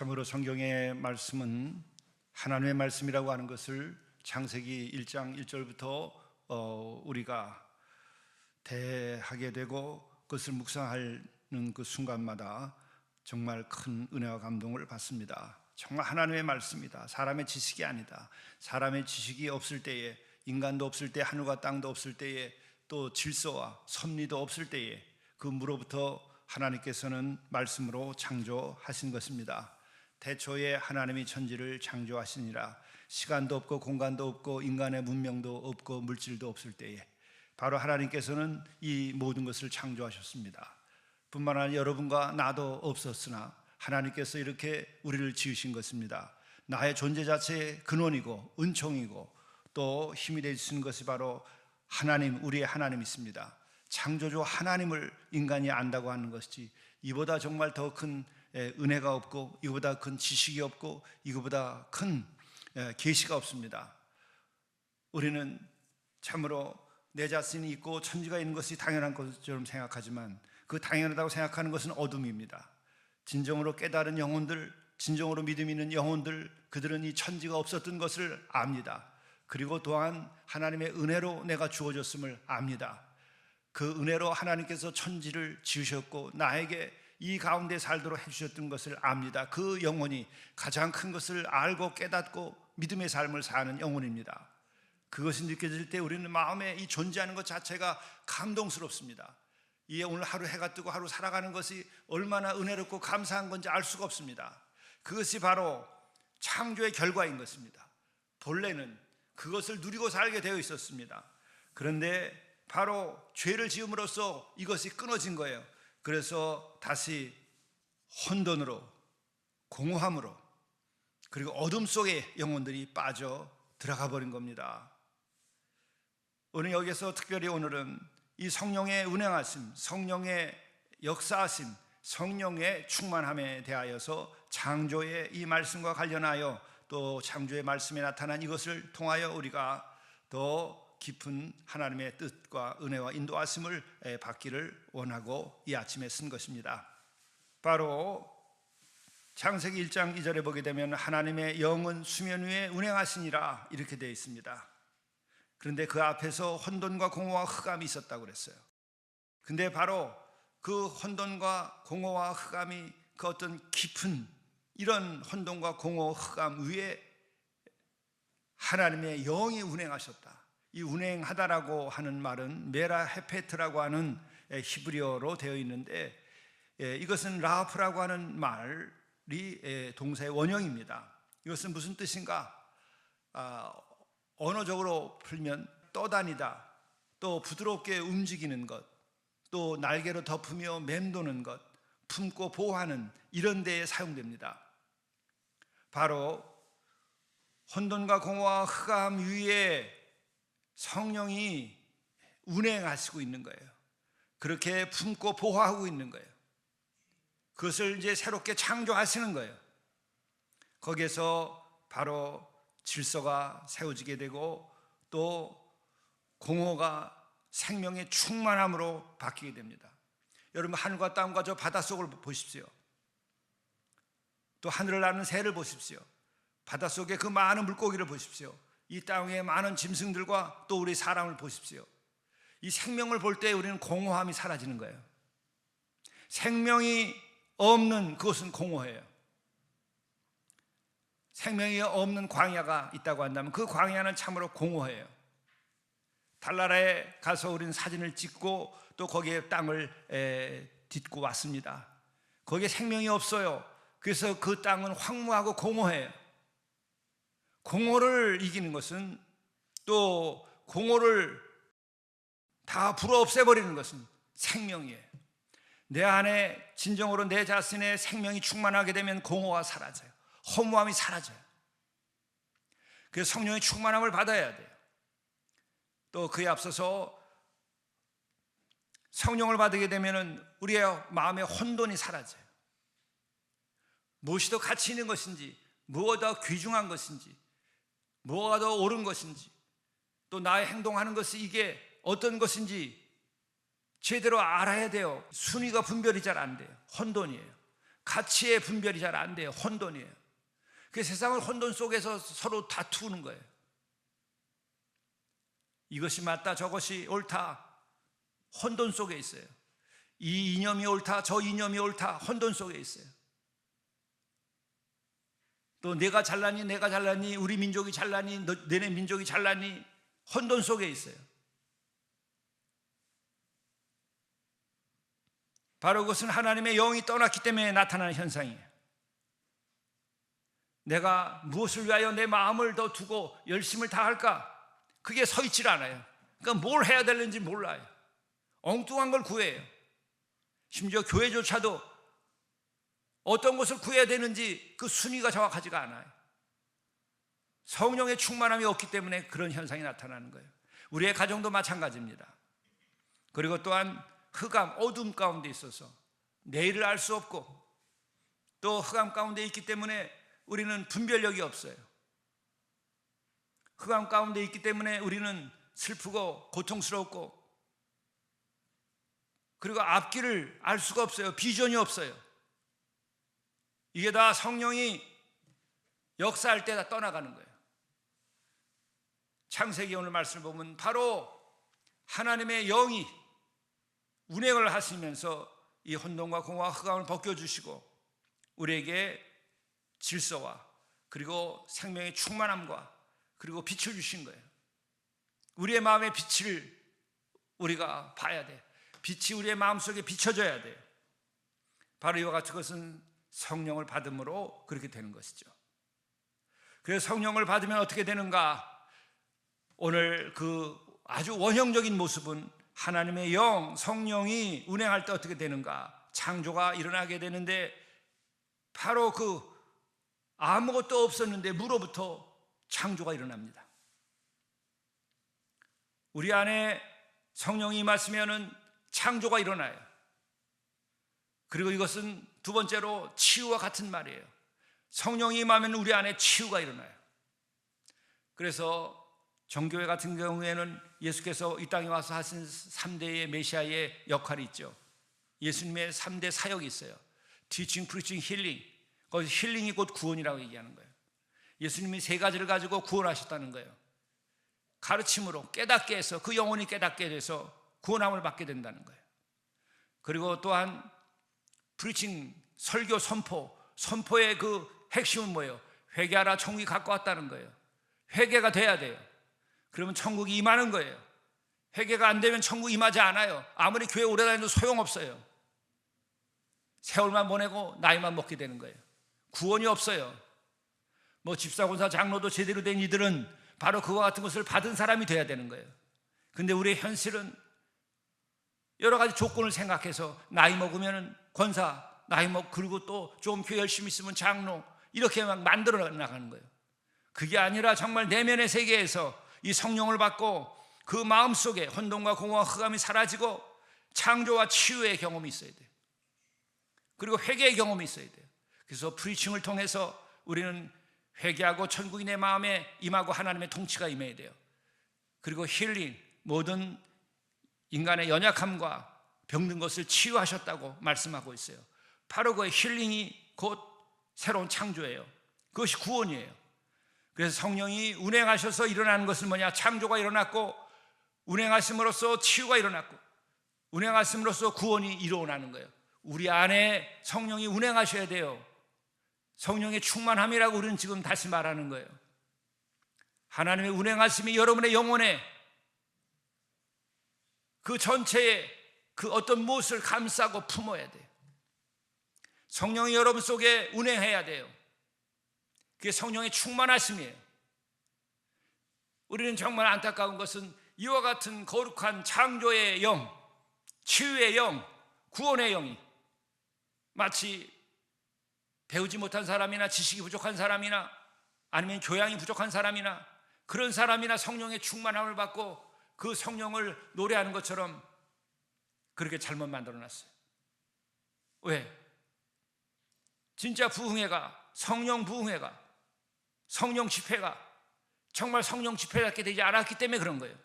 참으로 성경의 말씀은 하나님의 말씀이라고 하는 것을 창세기 1장 1절부터 우리가 대하게 되고 그것을 묵상하는 그 순간마다 정말 큰 은혜와 감동을 받습니다. 정말 하나님의 말씀이다. 사람의 지식이 아니다. 사람의 지식이 없을 때에, 인간도 없을 때, 하늘과 땅도 없을 때에, 또 질서와 섭리도 없을 때에 그 무로부터 하나님께서는 말씀으로 창조하신 것입니다. 태초에 하나님이 천지를 창조하시니라. 시간도 없고 공간도 없고 인간의 문명도 없고 물질도 없을 때에 바로 하나님께서는 이 모든 것을 창조하셨습니다. 뿐만 아니라 여러분과 나도 없었으나 하나님께서 이렇게 우리를 지으신 것입니다. 나의 존재 자체의 근원이고 은총이고 또 힘이 되시는 것이 바로 하나님, 우리의 하나님이십니다. 창조주 하나님을 인간이 안다고 하는 것이 이보다 정말 더 큰 은혜가 없고 이보다 큰 지식이 없고 이거보다 큰 계시가 없습니다. 우리는 참으로 내 자신이 있고 천지가 있는 것이 당연한 것처럼 생각하지만 그 당연하다고 생각하는 것은 어둠입니다. 진정으로 깨달은 영혼들, 진정으로 믿음 있는 영혼들, 그들은 이 천지가 없었던 것을 압니다. 그리고 또한 하나님의 은혜로 내가 주어졌음을 압니다. 그 은혜로 하나님께서 천지를 지으셨고 나에게 이 가운데 살도록 해주셨던 것을 압니다. 그 영혼이 가장 큰 것을 알고 깨닫고 믿음의 삶을 사는 영혼입니다. 그것이 느껴질 때 우리는 마음에 이 존재하는 것 자체가 감동스럽습니다. 이 오늘 하루 해가 뜨고 하루 살아가는 것이 얼마나 은혜롭고 감사한 건지 알 수가 없습니다. 그것이 바로 창조의 결과인 것입니다. 본래는 그것을 누리고 살게 되어 있었습니다. 그런데 바로 죄를 지음으로써 이것이 끊어진 거예요. 그래서 다시 혼돈으로, 공허함으로, 그리고 어둠 속에 영혼들이 빠져 들어가 버린 겁니다. 오늘 여기서 특별히 오늘은 이 성령의 운행하심, 성령의 역사하심, 성령의 충만함에 대하여서 창조의 이 말씀과 관련하여 또 창조의 말씀에 나타난 이것을 통하여 우리가 더 깊은 하나님의 뜻과 은혜와 인도하심을 받기를 원하고 이 아침에 쓴 것입니다. 바로 창세기 1장 2절에 보게 되면 하나님의 영은 수면 위에 운행하시니라 이렇게 되어 있습니다. 그런데 그 앞에서 혼돈과 공허와 흑암이 있었다고 그랬어요. 근데 바로 그 혼돈과 공허와 흑암이 그 어떤 깊은 이런 혼돈과 공허 흑암 위에 하나님의 영이 운행하셨다. 이 운행하다라고 하는 말은 메라 헤페트라고 하는 히브리어로 되어 있는데 이것은 라프라고 하는 말이 동사의 원형입니다. 이것은 무슨 뜻인가? 언어적으로 풀면 떠다니다, 또 부드럽게 움직이는 것, 또 날개로 덮으며 맴도는 것, 품고 보호하는 이런 데에 사용됩니다. 바로 혼돈과 공허와 흑암 위에 성령이 운행하시고 있는 거예요. 그렇게 품고 보호하고 있는 거예요. 그것을 이제 새롭게 창조하시는 거예요. 거기에서 바로 질서가 세워지게 되고 또 공허가 생명의 충만함으로 바뀌게 됩니다. 여러분 하늘과 땅과 저 바닷속을 보십시오. 또 하늘을 나는 새를 보십시오. 바닷속에 그 많은 물고기를 보십시오. 이 땅에 많은 짐승들과 또 우리 사람을 보십시오. 이 생명을 볼 때 우리는 공허함이 사라지는 거예요. 생명이 없는 그것은 공허해요. 생명이 없는 광야가 있다고 한다면 그 광야는 참으로 공허해요. 달나라에 가서 우리는 사진을 찍고 또 거기에 땅을 딛고 왔습니다. 거기에 생명이 없어요. 그래서 그 땅은 황무하고 공허해요. 공허를 이기는 것은 또 공허를 다 불어 없애버리는 것은 생명이에요. 내 안에 진정으로 내 자신의 생명이 충만하게 되면 공허가 사라져요. 허무함이 사라져요. 그래서 성령의 충만함을 받아야 돼요. 또 그에 앞서서 성령을 받게 되면 우리의 마음의 혼돈이 사라져요. 무엇이 더 가치 있는 것인지, 무엇이 더 귀중한 것인지, 뭐가 더 옳은 것인지, 또 나의 행동하는 것이 이게 어떤 것인지 제대로 알아야 돼요. 순위가 분별이 잘 안 돼요. 혼돈이에요. 가치의 분별이 잘 안 돼요. 혼돈이에요. 그 세상을 혼돈 속에서 서로 다투는 거예요. 이것이 맞다, 저것이 옳다, 혼돈 속에 있어요. 이 이념이 옳다, 저 이념이 옳다, 혼돈 속에 있어요. 또 내가 잘나니, 내가 잘나니, 우리 민족이 잘나니, 너네 민족이 잘나니, 혼돈 속에 있어요. 바로 그것은 하나님의 영이 떠났기 때문에 나타나는 현상이에요. 내가 무엇을 위하여 내 마음을 더 두고 열심을 다할까? 그게 서 있질 않아요. 그러니까 뭘 해야 되는지 몰라요. 엉뚱한 걸 구해요. 심지어 교회조차도 어떤 것을 구해야 되는지 그 순위가 정확하지가 않아요. 성령의 충만함이 없기 때문에 그런 현상이 나타나는 거예요. 우리의 가정도 마찬가지입니다. 그리고 또한 흑암, 어둠 가운데 있어서 내일을 알 수 없고 또 흑암 가운데 있기 때문에 우리는 분별력이 없어요. 흑암 가운데 있기 때문에 우리는 슬프고 고통스럽고 그리고 앞길을 알 수가 없어요. 비전이 없어요. 이게 다 성령이 역사할 때 다 떠나가는 거예요. 창세기 오늘 말씀을 보면 바로 하나님의 영이 운행을 하시면서 이 혼돈과 공허와 흑암을 벗겨주시고 우리에게 질서와 그리고 생명의 충만함과 그리고 빛을 주신 거예요. 우리의 마음의 빛을 우리가 봐야 돼. 빛이 우리의 마음속에 비춰져야 돼요. 바로 이와 같은 것은 성령을 받음으로 그렇게 되는 것이죠. 그래서 성령을 받으면 어떻게 되는가? 오늘 그 아주 원형적인 모습은 하나님의 영, 성령이 운행할 때 어떻게 되는가? 창조가 일어나게 되는데 바로 그 아무것도 없었는데 무로부터 창조가 일어납니다. 우리 안에 성령이 임하시면은 창조가 일어나요. 그리고 이것은 두 번째로 치유와 같은 말이에요. 성령이 임하면 우리 안에 치유가 일어나요. 그래서 정교회 같은 경우에는 예수께서 이 땅에 와서 하신 3대의 메시아의 역할이 있죠. 예수님의 3대 사역이 있어요. Teaching, Preaching, Healing. 거기서 힐링이 곧 구원이라고 얘기하는 거예요. 예수님이 세 가지를 가지고 구원하셨다는 거예요. 가르침으로 깨닫게 해서 그 영혼이 깨닫게 돼서 구원함을 받게 된다는 거예요. 그리고 또한 프리칭, 설교, 선포의 그 핵심은 뭐예요? 회개하라, 천국이 가까웠다는 거예요. 회개가 돼야 돼요. 그러면 천국이 임하는 거예요. 회개가 안 되면 천국이 임하지 않아요. 아무리 교회 오래 다녀도 소용없어요. 세월만 보내고 나이만 먹게 되는 거예요. 구원이 없어요. 뭐 집사권사 장로도 제대로 된 이들은 바로 그와 같은 것을 받은 사람이 돼야 되는 거예요. 근데 우리의 현실은 여러 가지 조건을 생각해서 나이 먹으면 권사, 그리고 또 좀 교회 열심히 있으면 장로, 이렇게 막 만들어 나가는 거예요. 그게 아니라 정말 내면의 세계에서 이 성령을 받고 그 마음속에 혼돈과 공허와 흑암이 사라지고 창조와 치유의 경험이 있어야 돼요. 그리고 회개의 경험이 있어야 돼요. 그래서 프리칭을 통해서 우리는 회개하고 천국이 내 마음에 임하고 하나님의 통치가 임해야 돼요. 그리고 힐링, 모든 인간의 연약함과 병든 것을 치유하셨다고 말씀하고 있어요. 바로 그 힐링이 곧 새로운 창조예요. 그것이 구원이에요. 그래서 성령이 운행하셔서 일어나는 것은 뭐냐? 창조가 일어났고 운행하심으로써 치유가 일어났고 운행하심으로써 구원이 일어나는 거예요. 우리 안에 성령이 운행하셔야 돼요. 성령의 충만함이라고 우리는 지금 다시 말하는 거예요. 하나님의 운행하심이 여러분의 영혼에 그 전체에 그 어떤 무엇을 감싸고 품어야 돼요. 성령이 여러분 속에 운행해야 돼요. 그게 성령의 충만하심이에요. 우리는 정말 안타까운 것은 이와 같은 거룩한 창조의 영, 치유의 영, 구원의 영이 마치 배우지 못한 사람이나 지식이 부족한 사람이나 아니면 교양이 부족한 사람이나 그런 사람이나 성령의 충만함을 받고 그 성령을 노래하는 것처럼 그렇게 잘못 만들어놨어요. 왜? 진짜 부흥회가, 성령 부흥회가, 성령 집회가 정말 성령 집회답게 되지 않았기 때문에 그런 거예요.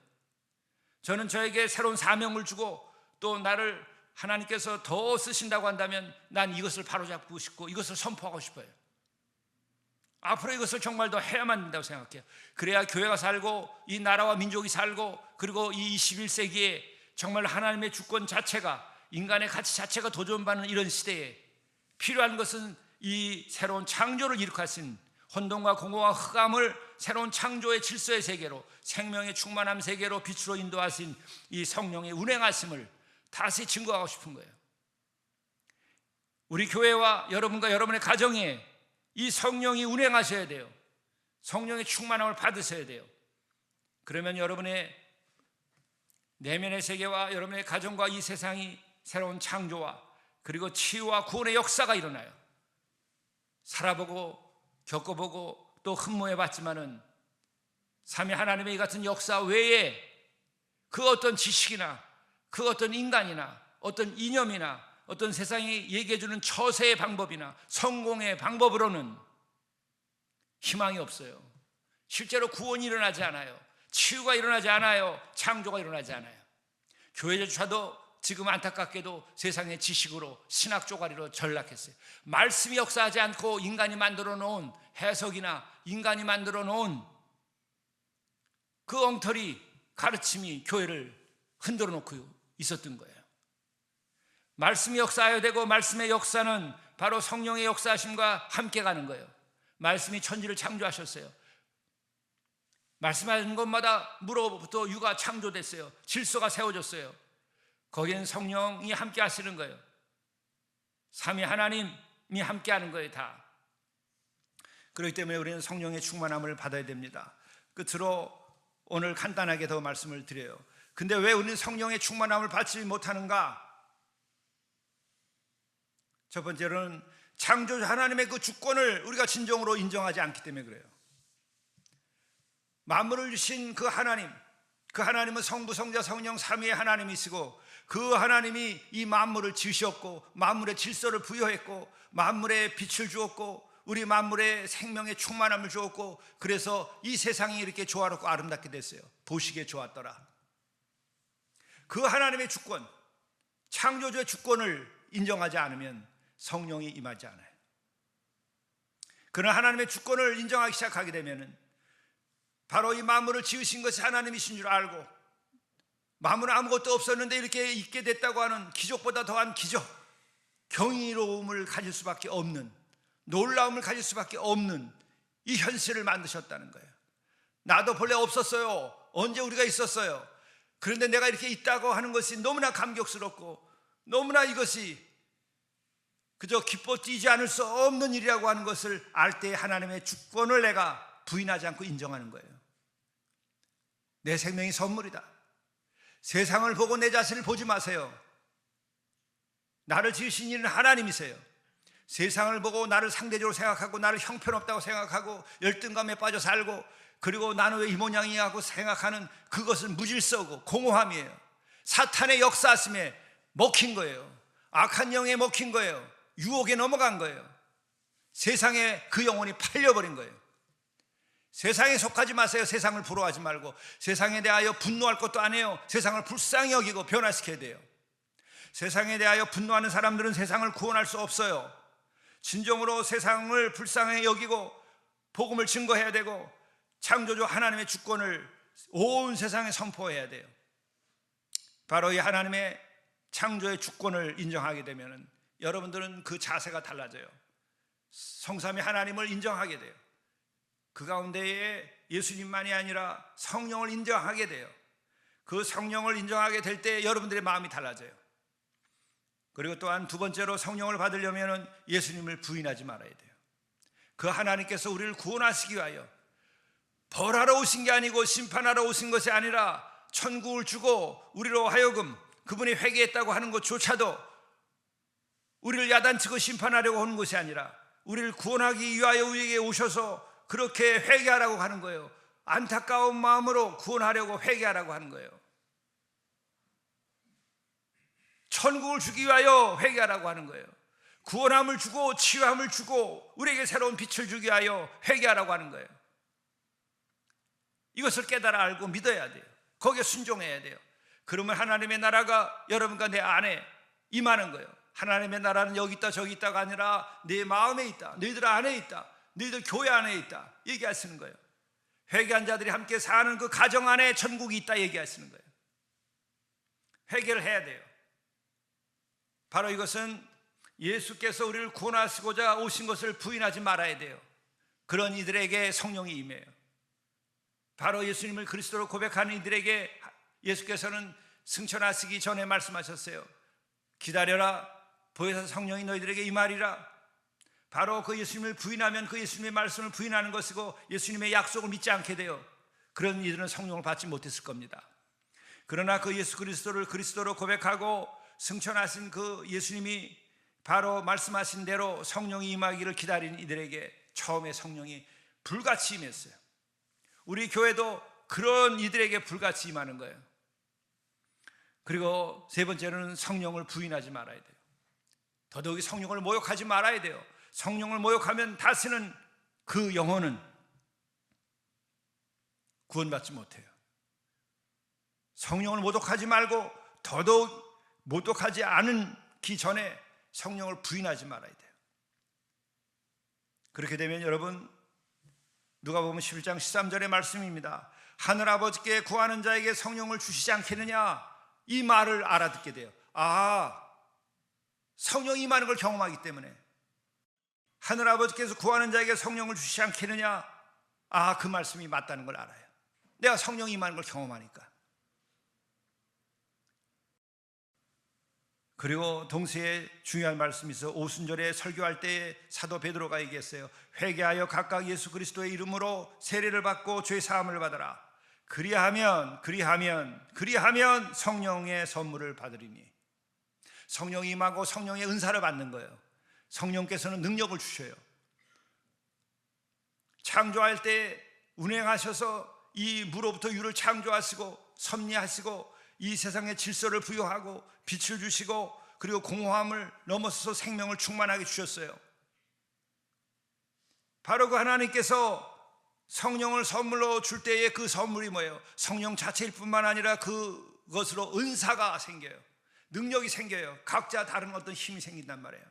저는 저에게 새로운 사명을 주고 또 나를 하나님께서 더 쓰신다고 한다면 난 이것을 바로잡고 싶고 이것을 선포하고 싶어요. 앞으로 이것을 정말 더 해야만 된다고 생각해요. 그래야 교회가 살고 이 나라와 민족이 살고 그리고 이 21세기에 정말 하나님의 주권 자체가, 인간의 가치 자체가 도전받는 이런 시대에 필요한 것은 이 새로운 창조를 일으키신, 혼돈과 공허와 흑암을 새로운 창조의 질서의 세계로, 생명의 충만함 세계로 빛으로 인도하신 이 성령의 운행하심을 다시 증거하고 싶은 거예요. 우리 교회와 여러분과 여러분의 가정에 이 성령이 운행하셔야 돼요. 성령의 충만함을 받으셔야 돼요. 그러면 여러분의 내면의 세계와 여러분의 가정과 이 세상이 새로운 창조와 그리고 치유와 구원의 역사가 일어나요. 살아보고 겪어보고 또 흠모해봤지만은 삼위 하나님의 이 같은 역사 외에 그 어떤 지식이나 그 어떤 인간이나 어떤 이념이나 어떤 세상이 얘기해주는 처세의 방법이나 성공의 방법으로는 희망이 없어요. 실제로 구원이 일어나지 않아요. 치유가 일어나지 않아요. 창조가 일어나지 않아요. 교회조차도 지금 안타깝게도 세상의 지식으로 신학 쪼가리로 전락했어요. 말씀이 역사하지 않고 인간이 만들어 놓은 해석이나 인간이 만들어 놓은 그 엉터리 가르침이 교회를 흔들어 놓고 있었던 거예요. 말씀이 역사해야 되고 말씀의 역사는 바로 성령의 역사하심과 함께 가는 거예요. 말씀이 천지를 창조하셨어요. 말씀하는 것마다 무로부터 유가 창조됐어요. 질서가 세워졌어요. 거기는 성령이 함께 하시는 거예요. 삼위 하나님이 함께 하는 거예요. 다. 그렇기 때문에 우리는 성령의 충만함을 받아야 됩니다. 끝으로 오늘 간단하게 더 말씀을 드려요. 근데 왜 우리는 성령의 충만함을 받지 못하는가? 첫 번째로는 창조주 하나님의 그 주권을 우리가 진정으로 인정하지 않기 때문에 그래요. 만물을 주신 그 하나님은 성부, 성자, 성령 삼위의 하나님이시고 그 하나님이 이 만물을 지으셨고 만물의 질서를 부여했고 만물에 빛을 주었고 우리 만물에 생명의 충만함을 주었고 그래서 이 세상이 이렇게 조화롭고 아름답게 됐어요. 보시기에 좋았더라. 그 하나님의 주권, 창조주의 주권을 인정하지 않으면 성령이 임하지 않아요. 그런 하나님의 주권을 인정하기 시작하게 되면 바로 이 만물을 지으신 것이 하나님이신 줄 알고 만물은 아무것도 없었는데 이렇게 있게 됐다고 하는 기적보다 더한 기적, 경이로움을 가질 수밖에 없는, 놀라움을 가질 수밖에 없는 이 현실을 만드셨다는 거예요. 나도 본래 없었어요. 언제 우리가 있었어요. 그런데 내가 이렇게 있다고 하는 것이 너무나 감격스럽고 너무나 이것이 그저 기뻐 뛰지 않을 수 없는 일이라고 하는 것을 알 때 하나님의 주권을 내가 부인하지 않고 인정하는 거예요. 내 생명이 선물이다. 세상을 보고 내 자신을 보지 마세요. 나를 지으신 이는 하나님이세요. 세상을 보고 나를 상대적으로 생각하고 나를 형편없다고 생각하고 열등감에 빠져 살고 그리고 나는 왜 이 모양이야 하고 생각하는 그것은 무질서고 공허함이에요. 사탄의 역사심에 먹힌 거예요. 악한 영에 먹힌 거예요. 유혹에 넘어간 거예요. 세상에 그 영혼이 팔려버린 거예요. 세상에 속하지 마세요. 세상을 부러워하지 말고 세상에 대하여 분노할 것도 아니에요. 세상을 불쌍히 여기고 변화시켜야 돼요. 세상에 대하여 분노하는 사람들은 세상을 구원할 수 없어요. 진정으로 세상을 불쌍히 여기고 복음을 증거해야 되고 창조주 하나님의 주권을 온 세상에 선포해야 돼요. 바로 이 하나님의 창조의 주권을 인정하게 되면 여러분들은 그 자세가 달라져요. 성삼위 하나님을 인정하게 돼요. 그 가운데에 예수님만이 아니라 성령을 인정하게 돼요. 그 성령을 인정하게 될 때 여러분들의 마음이 달라져요. 그리고 또한 두 번째로 성령을 받으려면 예수님을 부인하지 말아야 돼요. 그 하나님께서 우리를 구원하시기 위하여 벌하러 오신 게 아니고 심판하러 오신 것이 아니라 천국을 주고 우리로 하여금 그분이 회개했다고 하는 것조차도 우리를 야단치고 심판하려고 하는 것이 아니라 우리를 구원하기 위하여 우리에게 오셔서 그렇게 회개하라고 하는 거예요. 안타까운 마음으로 구원하려고 회개하라고 하는 거예요. 천국을 주기 위하여 회개하라고 하는 거예요. 구원함을 주고 치유함을 주고 우리에게 새로운 빛을 주기 위하여 회개하라고 하는 거예요. 이것을 깨달아 알고 믿어야 돼요. 거기에 순종해야 돼요. 그러면 하나님의 나라가 여러분과 내 안에 임하는 거예요. 하나님의 나라는 여기 있다 저기 있다가 아니라 내 마음에 있다, 너희들 안에 있다, 너희들 교회 안에 있다 얘기하시는 거예요. 회개한 자들이 함께 사는 그 가정 안에 천국이 있다 얘기하시는 거예요. 회개를 해야 돼요. 바로 이것은 예수께서 우리를 구원하시고자 오신 것을 부인하지 말아야 돼요. 그런 이들에게 성령이 임해요. 바로 예수님을 그리스도로 고백하는 이들에게 예수께서는 승천하시기 전에 말씀하셨어요. 기다려라, 보혜사 성령이 너희들에게 임하리라. 바로 그 예수님을 부인하면 그 예수님의 말씀을 부인하는 것이고 예수님의 약속을 믿지 않게 돼요. 그런 이들은 성령을 받지 못했을 겁니다. 그러나 그 예수 그리스도를 그리스도로 고백하고 승천하신 그 예수님이 바로 말씀하신 대로 성령이 임하기를 기다린 이들에게 처음에 성령이 불같이 임했어요. 우리 교회도 그런 이들에게 불같이 임하는 거예요. 그리고 세 번째로는 성령을 부인하지 말아야 돼요. 더더욱이 성령을 모욕하지 말아야 돼요. 성령을 모욕하면 다시는 그 영혼은 구원받지 못해요. 성령을 모독하지 말고 더더욱 모독하지 않기 전에 성령을 부인하지 말아야 돼요. 그렇게 되면 여러분, 누가복음 11장 13절의 말씀입니다. 하늘아버지께 구하는 자에게 성령을 주시지 않겠느냐, 이 말을 알아듣게 돼요. 성령이 임하는 걸 경험하기 때문에 하늘아버지께서 구하는 자에게 성령을 주시지 않겠느냐, 그 말씀이 맞다는 걸 알아요. 내가 성령이 임하는 걸 경험하니까. 그리고 동시에 중요한 말씀이 있어. 오순절에 설교할 때에 사도 베드로가 얘기했어요. 회개하여 각각 예수 그리스도의 이름으로 세례를 받고 죄 사함을 받아라. 그리하면 성령의 선물을 받으리니. 성령이 임하고 성령의 은사를 받는 거예요. 성령께서는 능력을 주셔요. 창조할 때 운행하셔서 이 무로부터 유를 창조하시고 섭리하시고 이 세상의 질서를 부여하고 빛을 주시고 그리고 공허함을 넘어서서 생명을 충만하게 주셨어요. 바로 그 하나님께서 성령을 선물로 줄 때의 그 선물이 뭐예요? 성령 자체일 뿐만 아니라 그것으로 은사가 생겨요. 능력이 생겨요. 각자 다른 어떤 힘이 생긴단 말이에요.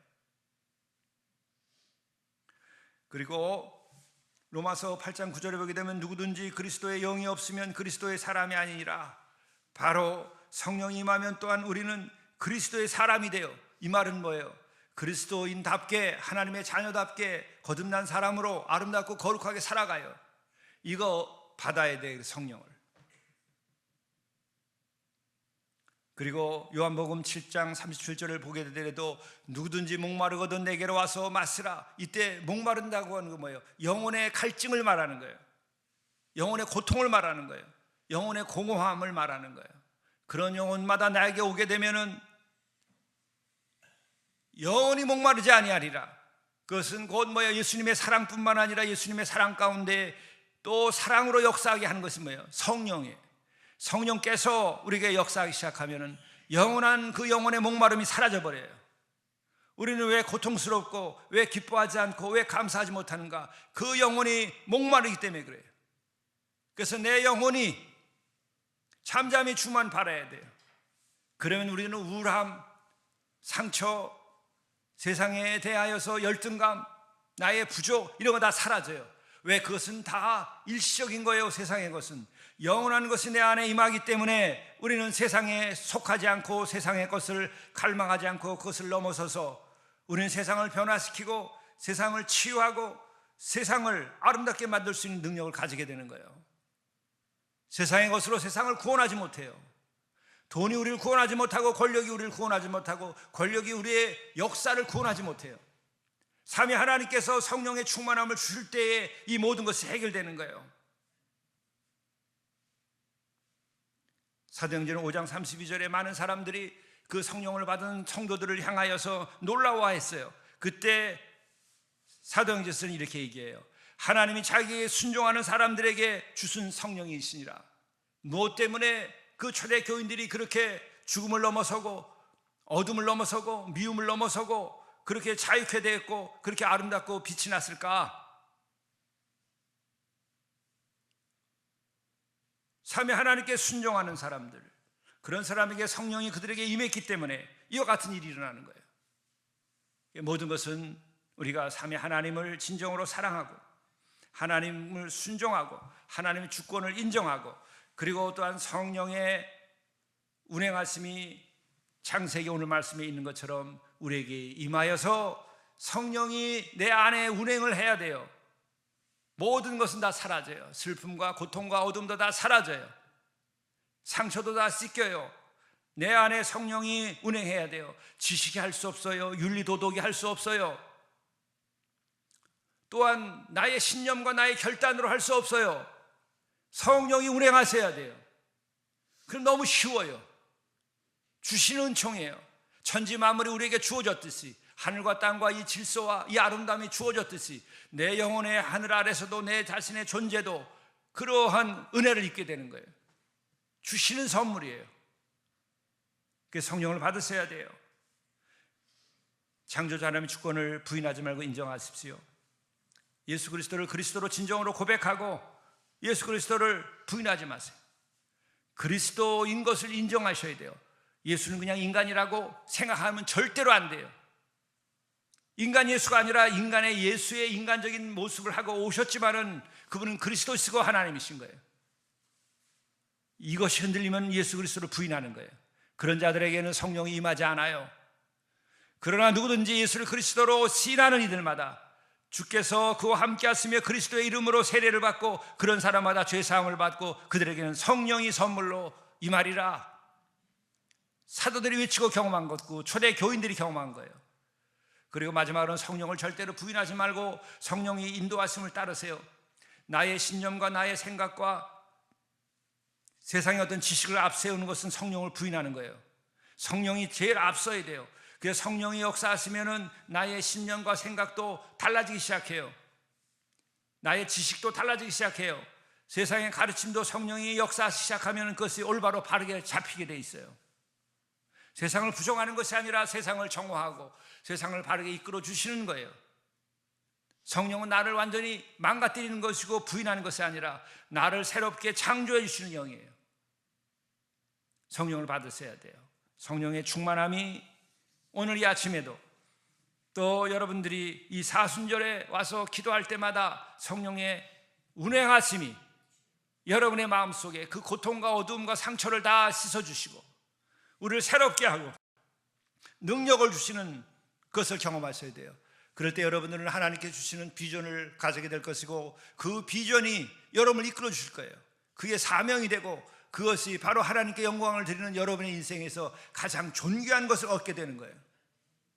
그리고 로마서 8장 9절에 보게 되면 누구든지 그리스도의 영이 없으면 그리스도의 사람이 아니니라. 바로 성령이 임하면 또한 우리는 그리스도의 사람이 돼요. 이 말은 뭐예요? 그리스도인답게, 하나님의 자녀답게 거듭난 사람으로 아름답고 거룩하게 살아가요. 이거 받아야 돼요, 성령을. 그리고 요한복음 7장 37절을 보게 되더라도 누구든지 목마르거든 내게로 와서 마시라. 이때 목마른다고 하는 거 뭐예요? 영혼의 갈증을 말하는 거예요. 영혼의 고통을 말하는 거예요. 영혼의 공허함을 말하는 거예요. 그런 영혼마다 나에게 오게 되면은 영원히 목마르지 아니하리라. 그것은 곧 뭐예요? 예수님의 사랑뿐만 아니라 예수님의 사랑 가운데 또 사랑으로 역사하게 하는 것이 뭐예요? 성령이에요. 성령께서 우리에게 역사하기 시작하면은 영원한 그 영혼의 목마름이 사라져버려요. 우리는 왜 고통스럽고 왜 기뻐하지 않고 왜 감사하지 못하는가? 그 영혼이 목마르기 때문에 그래요. 그래서 내 영혼이 잠잠히 주만 바라야 돼요. 그러면 우리는 우울함, 상처, 세상에 대하여서 열등감, 나의 부족 이런 거 다 사라져요. 왜? 그것은 다 일시적인 거예요. 세상의 것은 영원한 것이 내 안에 임하기 때문에 우리는 세상에 속하지 않고 세상의 것을 갈망하지 않고 그것을 넘어서서 우리는 세상을 변화시키고 세상을 치유하고 세상을 아름답게 만들 수 있는 능력을 가지게 되는 거예요. 세상의 것으로 세상을 구원하지 못해요. 돈이 우리를 구원하지 못하고 권력이 우리를 구원하지 못하고 권력이 우리의 역사를 구원하지 못해요. 삼위 하나님께서 성령의 충만함을 주실 때에 이 모든 것이 해결되는 거예요. 사도행전 5장 32절에 많은 사람들이 그 성령을 받은 성도들을 향하여서 놀라워했어요. 그때 사도행전에서는 이렇게 얘기해요. 하나님이 자기에게 순종하는 사람들에게 주신 성령이시니라. 무엇 때문에 그 초대 교인들이 그렇게 죽음을 넘어서고 어둠을 넘어서고 미움을 넘어서고 그렇게 자유케 되었고 그렇게 아름답고 빛이 났을까? 삼위 하나님께 순종하는 사람들, 그런 사람에게 성령이 그들에게 임했기 때문에 이와 같은 일이 일어나는 거예요. 모든 것은 우리가 삼위 하나님을 진정으로 사랑하고 하나님을 순종하고 하나님의 주권을 인정하고 그리고 또한 성령의 운행하심이 창세기 오늘 말씀에 있는 것처럼 우리에게 임하여서 성령이 내 안에 운행을 해야 돼요. 모든 것은 다 사라져요. 슬픔과 고통과 어둠도 다 사라져요. 상처도 다 씻겨요. 내 안에 성령이 운행해야 돼요. 지식이 할 수 없어요. 윤리도덕이 할 수 없어요. 또한 나의 신념과 나의 결단으로 할 수 없어요. 성령이 운행하셔야 돼요. 그럼 너무 쉬워요. 주시는 은총이에요. 천지 만물이 우리에게 주어졌듯이 하늘과 땅과 이 질서와 이 아름다움이 주어졌듯이 내 영혼의 하늘 아래서도 내 자신의 존재도 그러한 은혜를 입게 되는 거예요. 주시는 선물이에요. 그래서 성령을 받으셔야 돼요. 창조자 하나님의 주권을 부인하지 말고 인정하십시오. 예수 그리스도를 그리스도로 진정으로 고백하고 예수 그리스도를 부인하지 마세요. 그리스도인 것을 인정하셔야 돼요. 예수는 그냥 인간이라고 생각하면 절대로 안 돼요. 인간 예수가 아니라 인간의 예수의 인간적인 모습을 하고 오셨지만은 그분은 그리스도시고 하나님이신 거예요. 이것이 흔들리면 예수 그리스도를 부인하는 거예요. 그런 자들에게는 성령이 임하지 않아요. 그러나 누구든지 예수를 그리스도로 시인하는 이들마다 주께서 그와 함께 하시며 그리스도의 이름으로 세례를 받고 그런 사람마다 죄사함을 받고 그들에게는 성령이 선물로 임하리라. 사도들이 외치고 경험한 것고 초대 교인들이 경험한 거예요. 그리고 마지막으로는 성령을 절대로 부인하지 말고 성령이 인도하심을 따르세요. 나의 신념과 나의 생각과 세상의 어떤 지식을 앞세우는 것은 성령을 부인하는 거예요. 성령이 제일 앞서야 돼요. 그래서 성령이 역사하시면은 나의 신념과 생각도 달라지기 시작해요. 나의 지식도 달라지기 시작해요. 세상의 가르침도 성령이 역사하기 시작하면 그것이 올바로 바르게 잡히게 돼 있어요. 세상을 부정하는 것이 아니라 세상을 정화하고 세상을 바르게 이끌어 주시는 거예요. 성령은 나를 완전히 망가뜨리는 것이고 부인하는 것이 아니라 나를 새롭게 창조해 주시는 영이에요. 성령을 받으셔야 돼요. 성령의 충만함이 오늘 이 아침에도 또 여러분들이 이 사순절에 와서 기도할 때마다 성령의 운행하심이 여러분의 마음속에 그 고통과 어두움과 상처를 다 씻어주시고 우리를 새롭게 하고 능력을 주시는 것을 경험하셔야 돼요. 그럴 때 여러분들은 하나님께 주시는 비전을 가지게 될 것이고 그 비전이 여러분을 이끌어 주실 거예요. 그게 사명이 되고 그것이 바로 하나님께 영광을 드리는 여러분의 인생에서 가장 존귀한 것을 얻게 되는 거예요.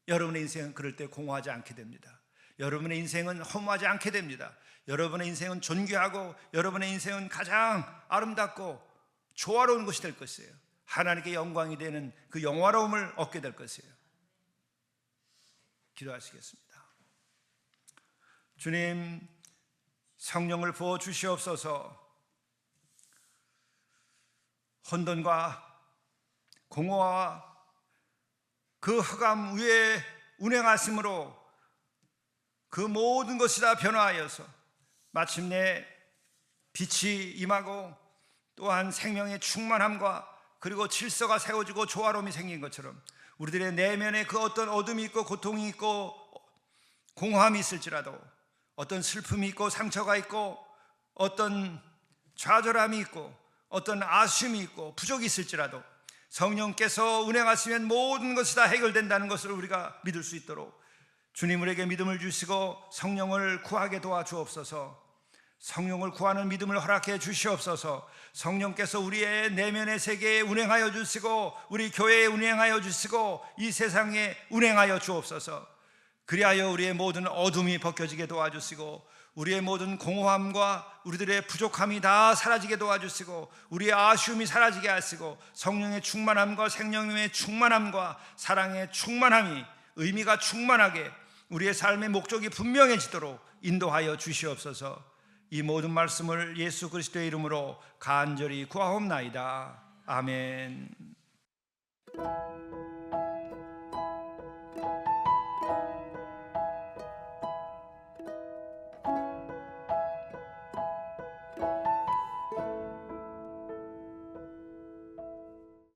여러분의 인생은 그럴 때 공허하지 않게 됩니다. 여러분의 인생은 허무하지 않게 됩니다. 여러분의 인생은 존귀하고 여러분의 인생은 가장 아름답고 조화로운 것이 될 것이에요. 하나님께 영광이 되는 그 영화로움을 얻게 될 것이에요. 기도하시겠습니다. 주님, 성령을 부어 주시옵소서. 혼돈과 공허와 그 흑암 위에 운행하심으로 그 모든 것이 다 변화하여서 마침내 빛이 임하고 또한 생명의 충만함과 그리고 질서가 세워지고 조화로움이 생긴 것처럼 우리들의 내면에 그 어떤 어둠이 있고 고통이 있고 공허함이 있을지라도 어떤 슬픔이 있고 상처가 있고 어떤 좌절함이 있고 어떤 아쉬움이 있고 부족이 있을지라도 성령께서 운행하시면 모든 것이 다 해결된다는 것을 우리가 믿을 수 있도록 주님 우리에게 믿음을 주시고 성령을 구하게 도와주옵소서. 성령을 구하는 믿음을 허락해 주시옵소서. 성령께서 우리의 내면의 세계에 운행하여 주시고 우리 교회에 운행하여 주시고 이 세상에 운행하여 주옵소서. 그리하여 우리의 모든 어둠이 벗겨지게 도와주시고 우리의 모든 공허함과 우리들의 부족함이 다 사라지게 도와주시고 우리의 아쉬움이 사라지게 하시고 성령의 충만함과 생명의 충만함과 사랑의 충만함이 의미가 충만하게 우리의 삶의 목적이 분명해지도록 인도하여 주시옵소서. 이 모든 말씀을 예수 그리스도의 이름으로 간절히 구하옵나이다. 아멘.